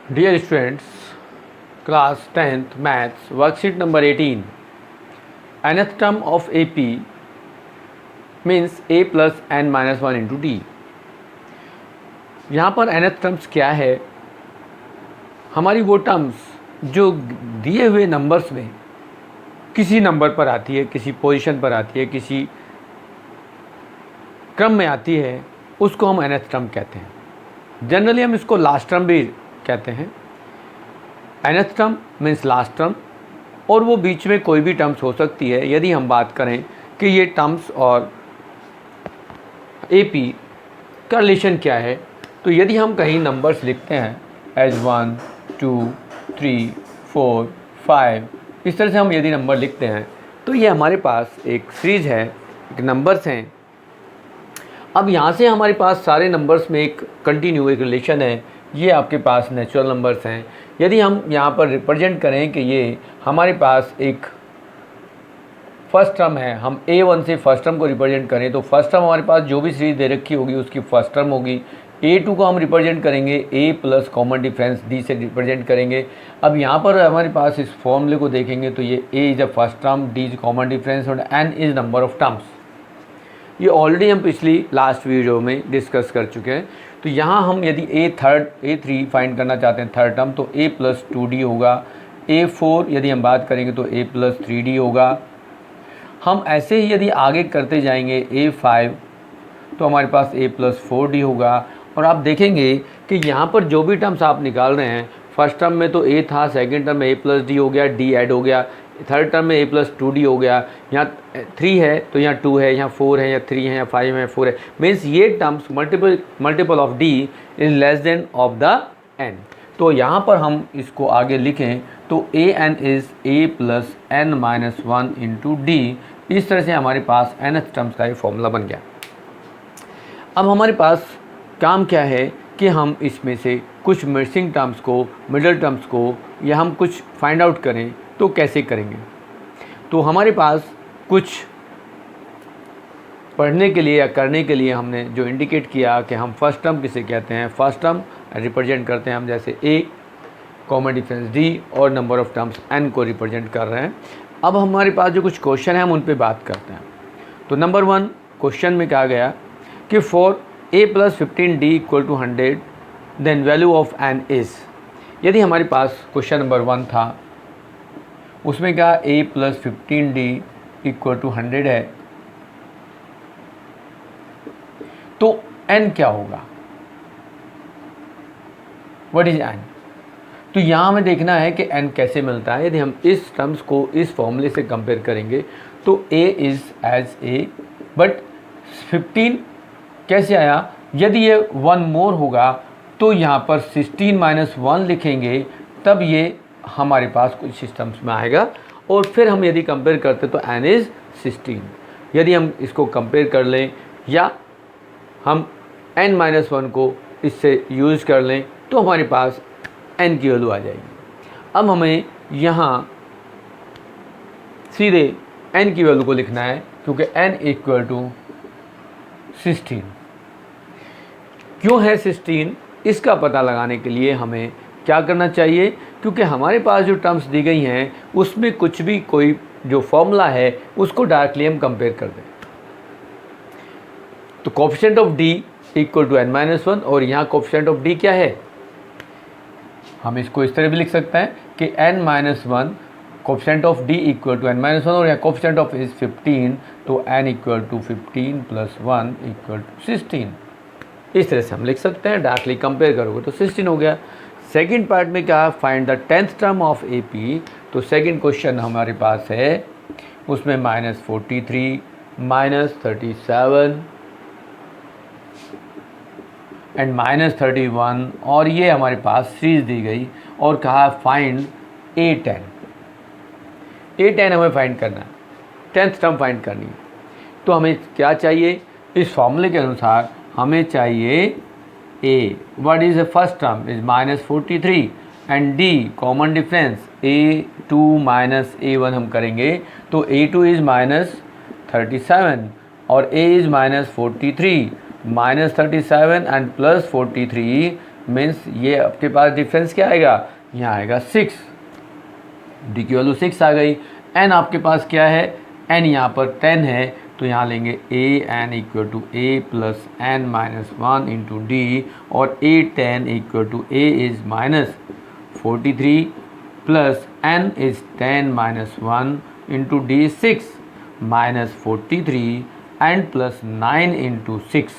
Dear students, class 10th maths worksheet number 18. Nth term of AP means a plus n minus 1 into d. यहाँ पर nth terms क्या है? हमारी वो terms जो दिए हुए नंबर्स में किसी नंबर पर आती है, किसी पोजीशन पर आती है, किसी क्रम में आती है, उसको हम nth टर्म कहते हैं। जनरली हम इसको लास्ट टर्म भी कहते हैं। nth term means last term, और वो बीच में कोई भी टर्म्स हो सकती है। यदि हम बात करें कि ये टर्म्स और AP का रिलेशन क्या है, तो यदि हम कहीं नंबर्स लिखते हैं एज 1, 2, 3, 4, 5, इस तरह से हम यदि नंबर लिखते हैं तो ये हमारे पास एक सीरीज़ है, एक नंबर्स हैं। अब यहाँ से हमारे पास सारे नंबर्स में एक कंटिन्यू एक रिलेशन है। ये आपके पास नेचुरल नंबर्स हैं। यदि हम यहाँ पर रिप्रेजेंट करें कि ये हमारे पास एक फर्स्ट टर्म है, हम A1 से फर्स्ट टर्म को रिप्रेजेंट करें तो फर्स्ट टर्म हमारे पास जो भी सीरीज दे रखी होगी उसकी फर्स्ट टर्म होगी। A2 को हम रिप्रेजेंट करेंगे A plus common difference D से रिप्रेजेंट करेंगे। अब यहाँ पर हमारे पास इस फॉर्मूले को देखेंगे तो ये A is a first term, D is common difference और N is number of terms. ये ऑलरेडी हम पिछली लास्ट वीडियो में डिस्कस कर चुके हैं। तो यहाँ हम यदि A3 फाइंड करना चाहते हैं थर्ड टर्म, तो A प्लस 2D होगा। A4 यदि हम बात करेंगे तो A प्लस 3D होगा। हम ऐसे ही यदि आगे करते जाएंगे A5 तो हमारे पास A प्लस 4D होगा। और आप देखेंगे कि यहाँ पर जो भी टर्म्स आप निकाल रहे हैं, फर्स्ट टर्म में तो A था, सेकंड टर्म में A प्लस D हो गया, D ऐड हो गया, थर्ड टर्म में A प्लस 2D हो गया, यहाँ 3 है तो यहाँ 2 है, यहाँ 4 है, या 3 है, या 5 है, 4 है। मीन्स ये terms multiple of D is less than of the N। तो यहाँ पर हम इसको आगे लिखें तो AN is A plus N minus 1 into D। इस तरह से हमारे पास nth टर्म्स का ये फॉर्मूला बन गया। अब हमारे पास काम क्या है कि हम इसमें से कुछ मिसिंग टर्म्स को, मिडल टर्म्स को, या हम कुछ फाइंड आउट करें तो कैसे करेंगे। तो हमारे पास कुछ पढ़ने के लिए या करने के लिए हमने जो इंडिकेट किया कि हम फर्स्ट टर्म किसे कहते हैं, फर्स्ट टर्म रिप्रेजेंट करते हैं हम जैसे A, कॉमन डिफरेंस D और नंबर ऑफ टर्म्स N को रिप्रेजेंट कर रहे हैं। अब हमारे पास जो कुछ क्वेश्चन है हम उन पे बात करते हैं। तो नंबर 1 क्वेश्चन में कहा गया कि for A plus 15D equal to 100 then value of N is. यदि हमारे पास क्वेश्चन नंबर 1 था, उसमें क्या A plus 15D equal to 100 है, तो N क्या होगा, व्हाट इज N। तो यहाँ हमें देखना है कि N कैसे मिलता है। यदि हम इस टर्म्स को इस फॉर्मूले से कंपेयर करेंगे तो A is as A, but 15 कैसे आया। यदि ये 1 मोर होगा तो यहाँ पर 16 माइनस 1 लिखेंगे, तब ये हमारे पास कुछ सिस्टम्स में आएगा। और फिर हम यदि कंपेयर करते तो N इज़ 16। यदि हम इसको कंपेयर कर लें या हम N माइनस 1 को इससे यूज़ कर लें तो हमारे पास N की वैल्यू आ जाएगी। अब हमें यहाँ सीधे N की वैल्यू को लिखना है क्योंकि N इक्वल टू 16 क्यों है 16, इसका पता लगाने के लिए हमें क्या करना चाहिए, क्योंकि हमारे पास जो टर्म्स दी गई हैं उसमें कुछ भी कोई जो फॉर्मूला है उसको डायरेक्टली हम कंपेयर कर दें। तो coefficient of D equal to N minus 1, और यहाँ कोएफिशिएंट ऑफ D क्या है, हम इसको इस तरह भी लिख सकते हैं कि N minus 1 coefficient of D equal to N minus 1, और यहाँ कोएफिशिएंट ऑफ इज 15, तो N equal to 15 plus 1 equal to 16। इस तरह से हम लिख सकते हैं। डायरेक्टली कंपेयर करोगे तो 16 हो गया। सेकंड पार्ट में क्या, find the 10th term of AP। तो सेकंड क्वेश्चन हमारे पास है, उसमें -43, -37 एंड -31, और ये हमारे पास सीरीज दी गई और कहा फाइंड A10। A10 हमें फाइंड करना है, 10th टर्म फाइंड करनी है। तो हमें क्या चाहिए, इस फॉर्मूले के अनुसार हमें चाहिए A, what is the first term is -43 and D common difference A2 minus A1 हम करेंगे तो A2 इज -37 और A इज -43, -37 एंड +43 मीन्स ये आपके पास डिफरेंस क्या आएगा, यहाँ आएगा 6, डी की वैल्यू 6 आ गई। एन आपके पास क्या है, एन यहाँ पर 10 है, तो यहाँ लेंगे A N equal to A plus N minus 1 into D, और A 10 equal to A is minus 43 plus N is 10 minus 1 into D 6 minus 43 and plus 9 into 6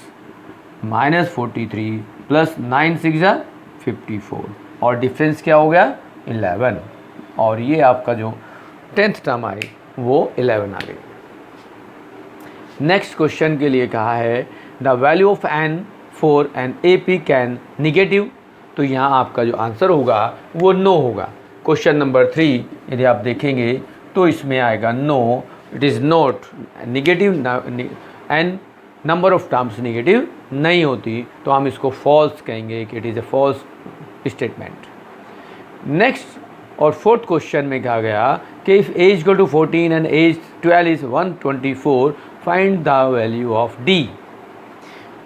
minus 43 plus 9 6 54, और डिफरेंस क्या हो गया 11, और ये आपका जो 10th टर्म आई वो 11 आ गई। नेक्स्ट क्वेश्चन के लिए कहा है the value of N for an A P can negative, तो यहाँ आपका जो आंसर होगा वो नो होगा। क्वेश्चन नंबर 3 यदि आप देखेंगे तो इसमें आएगा no, it is not negative, N number of terms negative नहीं होती, तो हम इसको फॉल्स कहेंगे कि it is a false statement. Next और फोर्थ क्वेश्चन में कहा गया कि if S equal to 14 and S 12 is 124 find the value of D.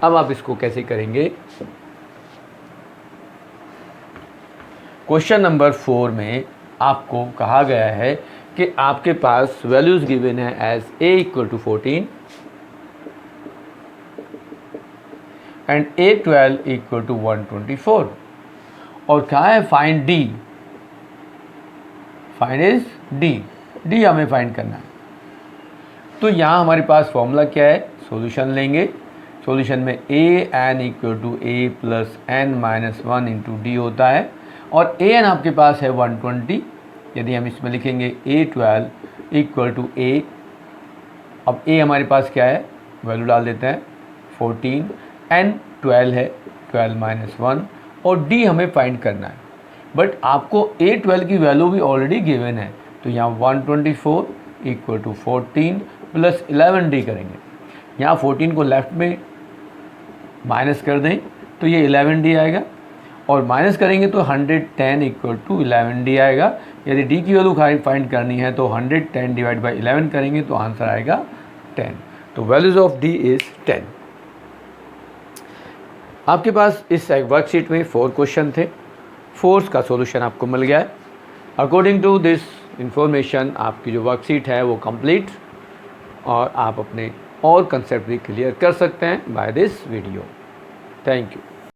अब आप इसको कैसे करेंगे, क्वेश्चन नंबर 4 में आपको कहा गया है कि आपके पास वैल्यूज़ गिवन है as A equal to 14 and A 12 equal to 124, और कहा है find D, find is D, D हमें फाइंड करना है। तो यहाँ हमारे पास फॉर्मूला क्या है, सॉल्यूशन लेंगे, सॉल्यूशन में a N equal to A plus N minus 1 into d होता है, और ए एन आपके पास है 120, यदि हम इसमें लिखेंगे ए 12 इक्वल टू ए, अब ए हमारे पास क्या है, वैल्यू डाल देते हैं 14, एन 12 है 12 माइनस 1, और डी हमें फाइंड करना है, बट आपको ए 12 की वैल्यू भी ऑलरेडी गिवन है, तो यहाँ 124 इक्वल टू 14 प्लस 11 डी करेंगे, यहाँ 14 को लेफ्ट में माइनस कर दें तो ये 11 डी आएगा, और माइनस करेंगे तो 110 इक्वल टू 11 डी आएगा। यदि डी की वैल्यू फाइंड करनी है तो 110 डिवाइड बाई 11 करेंगे तो आंसर आएगा 10, तो वैल्यूज़ ऑफ डी इज़ 10। आपके पास इस वर्कशीट में 4 क्वेश्चन थे, 4 का सॉल्यूशन आपको मिल गया है। अकॉर्डिंग टू दिस इंफॉर्मेशन आपकी जो वर्कशीट है वो कंप्लीट, और आप अपने और कंसेप्ट भी क्लियर कर सकते हैं by this video. Thank you.